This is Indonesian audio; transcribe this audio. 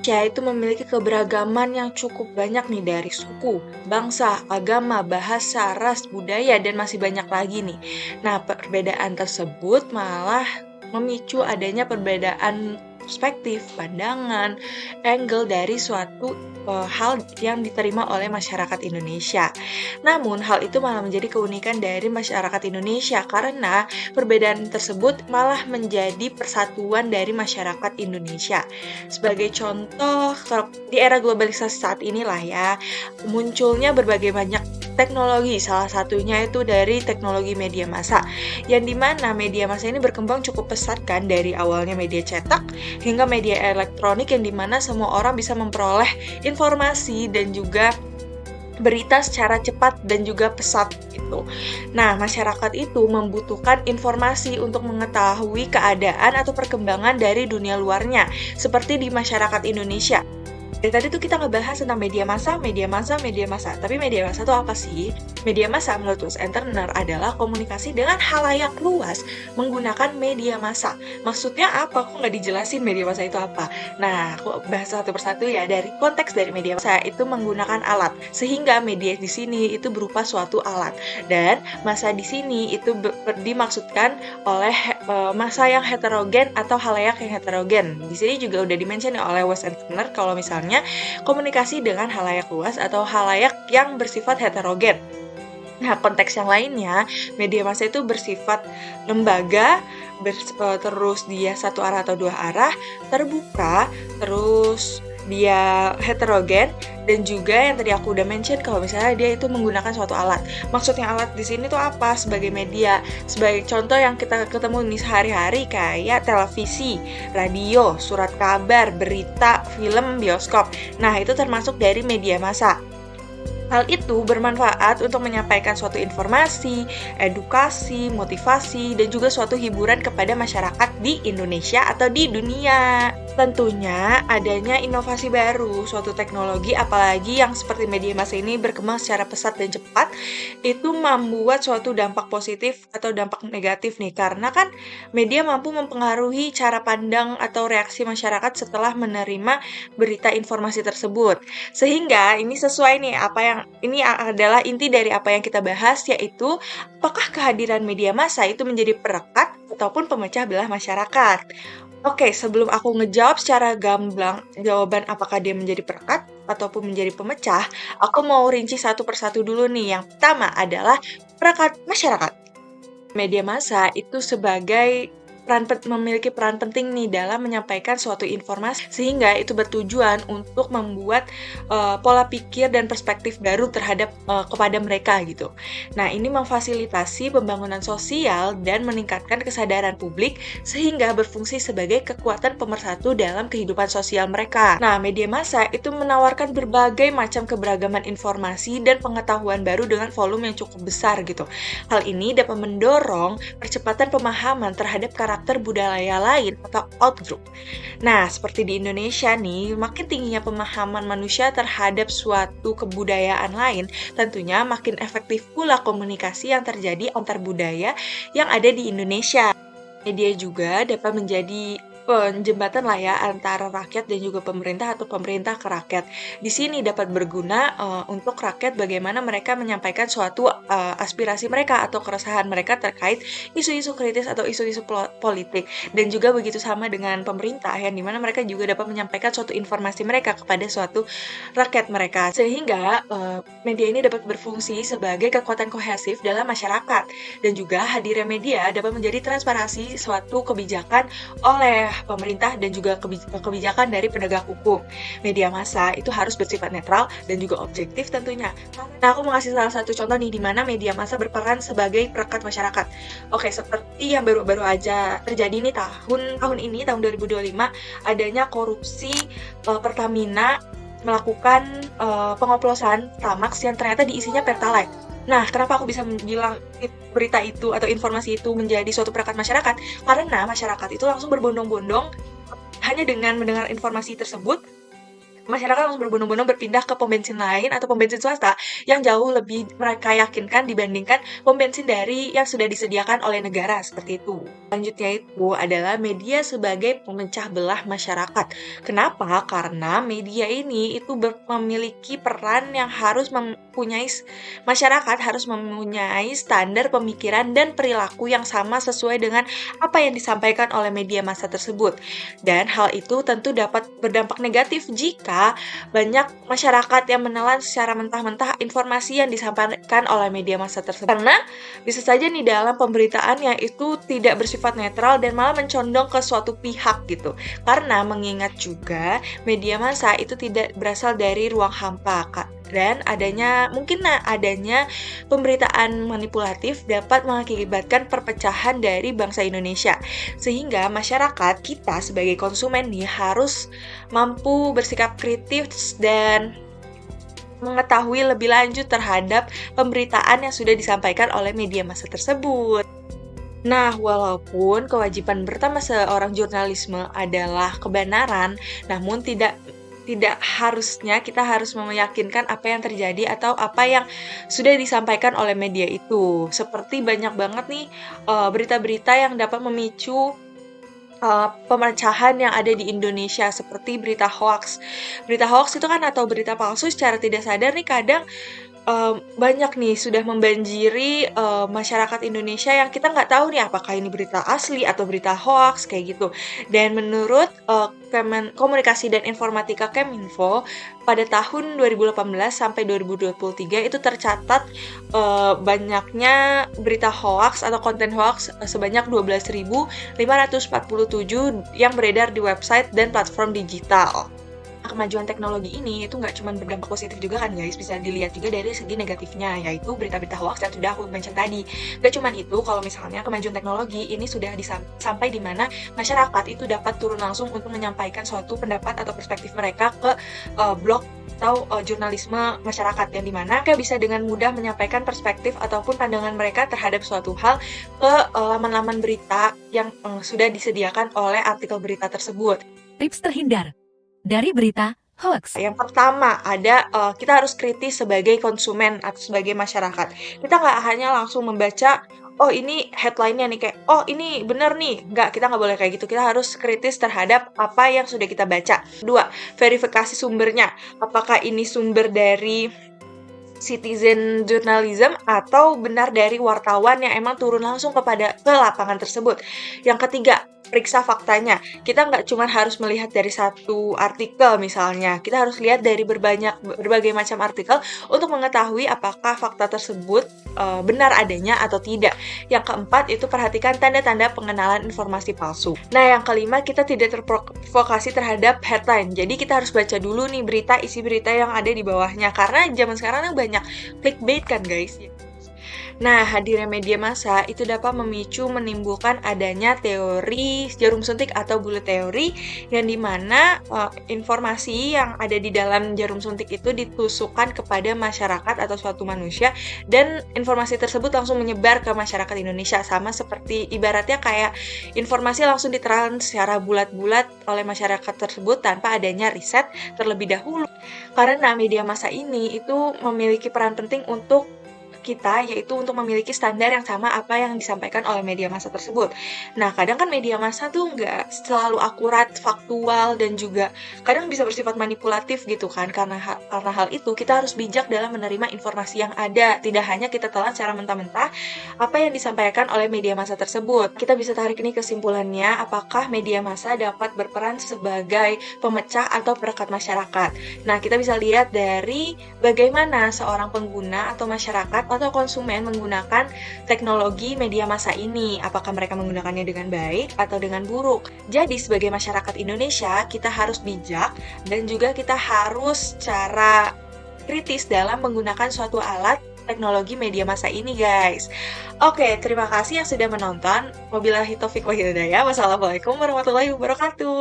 Indonesia itu memiliki keberagaman yang cukup banyak nih dari suku, bangsa, agama, bahasa, ras, budaya, dan masih banyak lagi nih. Nah, perbedaan tersebut malah memicu adanya perbedaan perspektif, pandangan, angle dari suatu hal yang diterima oleh masyarakat Indonesia. Namun, hal itu malah menjadi keunikan dari masyarakat Indonesia karena perbedaan tersebut malah menjadi persatuan dari masyarakat Indonesia. Sebagai contoh, di era globalisasi saat inilah ya, munculnya berbagai banyak teknologi, salah satunya itu dari teknologi media massa, yang dimana media massa ini berkembang cukup pesat kan dari awalnya media cetak hingga media elektronik yang dimana semua orang bisa memperoleh informasi dan juga berita secara cepat dan juga pesat gitu. Nah, masyarakat itu membutuhkan informasi untuk mengetahui keadaan atau perkembangan dari dunia luarnya, seperti di masyarakat Indonesia. Dari tadi tuh kita ngebahas tentang media massa, media massa, media massa. Tapi media massa itu apa sih? Media massa menurut Wes Entrepreneur adalah komunikasi dengan halayak luas menggunakan media massa. Maksudnya apa? Kok nggak dijelasin media massa itu apa? Nah, aku bahas satu persatu ya. Dari konteks dari media massa itu menggunakan alat. Sehingga media di sini itu berupa suatu alat. Dan massa di sini itu dimaksudkan oleh massa yang heterogen atau halayak yang heterogen. Di sini juga udah dimention oleh Wes Entrepreneur kalau misalnya komunikasi dengan halayak luas atau halayak yang bersifat heterogen. Nah, konteks yang lainnya, media massa itu bersifat lembaga, terus dia satu arah atau dua arah, terbuka, terus dia heterogen, dan juga yang tadi aku udah mention kalau misalnya dia itu menggunakan suatu alat. Maksudnya alat di sini tuh apa? Sebagai media, sebagai contoh yang kita ketemu nih sehari-hari kayak televisi, radio, surat kabar, berita, film, bioskop. Nah, itu termasuk dari media massa. Hal itu bermanfaat untuk menyampaikan suatu informasi, edukasi, motivasi, dan juga suatu hiburan kepada masyarakat di Indonesia atau di dunia. Tentunya adanya inovasi baru, suatu teknologi apalagi yang seperti media massa ini berkembang secara pesat dan cepat, itu membuat suatu dampak positif atau dampak negatif nih. Karena kan media mampu mempengaruhi cara pandang atau reaksi masyarakat setelah menerima berita informasi tersebut. Sehingga ini sesuai nih ini adalah inti dari apa yang kita bahas, yaitu apakah kehadiran media massa itu menjadi perekat ataupun pemecah belah masyarakat. Oke, sebelum aku ngejawab secara gamblang jawaban apakah dia menjadi perekat ataupun menjadi pemecah, aku mau rinci satu persatu dulu nih. Yang pertama adalah perekat masyarakat. Media massa itu memiliki peran penting nih dalam menyampaikan suatu informasi sehingga itu bertujuan untuk membuat pola pikir dan perspektif baru terhadap kepada mereka gitu. Nah, ini memfasilitasi pembangunan sosial dan meningkatkan kesadaran publik sehingga berfungsi sebagai kekuatan pemersatu dalam kehidupan sosial mereka. Nah, media massa itu menawarkan berbagai macam keberagaman informasi dan pengetahuan baru dengan volume yang cukup besar gitu. Hal ini dapat mendorong percepatan pemahaman terhadap karakter budaya lain atau outgroup. Nah, seperti di Indonesia nih, makin tingginya pemahaman manusia terhadap suatu kebudayaan lain, tentunya makin efektif pula komunikasi yang terjadi antar budaya yang ada di Indonesia. Media juga dapat menjadi jembatan lah ya antara rakyat dan juga pemerintah atau pemerintah ke rakyat. Di sini dapat berguna untuk rakyat bagaimana mereka menyampaikan suatu aspirasi mereka atau keresahan mereka terkait isu-isu kritis atau isu-isu politik, dan juga begitu sama dengan pemerintah yang dimana mereka juga dapat menyampaikan suatu informasi mereka kepada suatu rakyat mereka, sehingga media ini dapat berfungsi sebagai kekuatan kohesif dalam masyarakat, dan juga hadirnya media dapat menjadi transparansi suatu kebijakan oleh pemerintah dan juga kebijakan dari penegak hukum. Media massa itu harus bersifat netral dan juga objektif tentunya. Nah, aku mau kasih salah satu contoh nih di mana media massa berperan sebagai perekat masyarakat. Oke, seperti yang baru-baru aja terjadi nih tahun ini tahun 2025, adanya korupsi Pertamina melakukan pengoplosan Tamax yang ternyata diisinya Pertalite. Nah, kenapa aku bisa bilang berita itu atau informasi itu menjadi suatu perekat masyarakat? Karena masyarakat itu langsung berbondong-bondong hanya dengan mendengar informasi tersebut, masyarakat langsung berbondong-bondong berpindah ke pom bensin lain atau pom bensin swasta yang jauh lebih mereka yakinkan dibandingkan pom bensin dari yang sudah disediakan oleh negara, seperti itu. Selanjutnya itu adalah media sebagai pemecah belah masyarakat. Kenapa? Karena media ini itu memiliki peran yang harus masyarakat harus mempunyai standar pemikiran dan perilaku yang sama sesuai dengan apa yang disampaikan oleh media massa tersebut. Dan hal itu tentu dapat berdampak negatif jika banyak masyarakat yang menelan secara mentah-mentah informasi yang disampaikan oleh media massa tersebut. Karena bisa saja nih dalam pemberitaannya itu tidak bersifat netral dan malah mencondong ke suatu pihak gitu. Karena mengingat juga media massa itu tidak berasal dari ruang hampa, Kak. Dan adanya pemberitaan manipulatif dapat mengakibatkan perpecahan dari bangsa Indonesia. Sehingga masyarakat kita sebagai konsumen nih harus mampu bersikap kritis dan mengetahui lebih lanjut terhadap pemberitaan yang sudah disampaikan oleh media massa tersebut. Nah, walaupun kewajiban pertama seorang jurnalisme adalah kebenaran, namun tidak harusnya kita harus meyakinkan apa yang terjadi atau apa yang sudah disampaikan oleh media itu. Seperti banyak banget nih berita-berita yang dapat memicu pemecahan yang ada di Indonesia, seperti berita hoax. Berita hoax itu kan atau berita palsu secara tidak sadar nih kadang banyak nih sudah membanjiri masyarakat Indonesia yang kita nggak tahu nih apakah ini berita asli atau berita hoax kayak gitu. Dan menurut Komunikasi dan Informatika Keminfo pada tahun 2018 sampai 2023 itu tercatat banyaknya berita hoax atau konten hoax sebanyak 12.547 yang beredar di website dan platform digital. Kemajuan teknologi ini itu nggak cuma berdampak positif juga kan guys, bisa dilihat juga dari segi negatifnya, yaitu berita-berita hoax yang sudah aku mention tadi. Nggak cuma itu, kalau misalnya kemajuan teknologi ini sudah sampai di mana masyarakat itu dapat turun langsung untuk menyampaikan suatu pendapat atau perspektif mereka ke blog atau jurnalisme masyarakat, yang dimana mereka bisa dengan mudah menyampaikan perspektif ataupun pandangan mereka terhadap suatu hal ke laman-laman berita yang sudah disediakan oleh artikel berita tersebut. Tips terhindar dari berita hoax. Yang pertama ada kita harus kritis sebagai konsumen atau sebagai masyarakat. Kita nggak hanya langsung membaca, oh ini headline-nya nih kayak, oh ini bener nih. Kita nggak boleh kayak gitu. Kita harus kritis terhadap apa yang sudah kita baca. 2, verifikasi sumbernya. Apakah ini sumber dari citizen journalism atau benar dari wartawan yang emang turun langsung ke lapangan tersebut. Yang ketiga, periksa faktanya. Kita nggak cuma harus melihat dari satu artikel misalnya, kita harus lihat dari berbagai macam artikel untuk mengetahui apakah fakta tersebut benar adanya atau tidak. Yang keempat itu perhatikan tanda-tanda pengenalan informasi palsu. Nah, yang kelima kita tidak terprovokasi terhadap headline. Jadi kita harus baca dulu nih isi berita yang ada di bawahnya, karena zaman sekarang banyak clickbait kan guys. Nah, hadirnya media massa itu dapat menimbulkan adanya teori jarum suntik atau bullet teori, yang dimana informasi yang ada di dalam jarum suntik itu ditusukkan kepada masyarakat atau suatu manusia, dan informasi tersebut langsung menyebar ke masyarakat Indonesia, sama seperti ibaratnya kayak informasi langsung diterang secara bulat-bulat oleh masyarakat tersebut tanpa adanya riset terlebih dahulu. Karena media massa ini itu memiliki peran penting untuk kita, yaitu untuk memiliki standar yang sama apa yang disampaikan oleh media massa tersebut. Nah, kadang kan media massa tuh nggak selalu akurat, faktual, dan juga kadang bisa bersifat manipulatif gitu kan. Karena hal itu kita harus bijak dalam menerima informasi yang ada. Tidak hanya kita telan secara mentah-mentah apa yang disampaikan oleh media massa tersebut. Kita bisa tarik nih kesimpulannya, apakah media massa dapat berperan sebagai pemecah atau perekat masyarakat. Nah, kita bisa lihat dari bagaimana seorang pengguna atau masyarakat atau konsumen menggunakan teknologi media massa ini. Apakah mereka menggunakannya dengan baik atau dengan buruk? Jadi sebagai masyarakat Indonesia, kita harus bijak dan juga kita harus secara kritis dalam menggunakan suatu alat teknologi media massa ini guys. Oke, terima kasih yang sudah menonton. Wabillahi taufiq wal hidayah. Wassalamualaikum warahmatullahi wabarakatuh.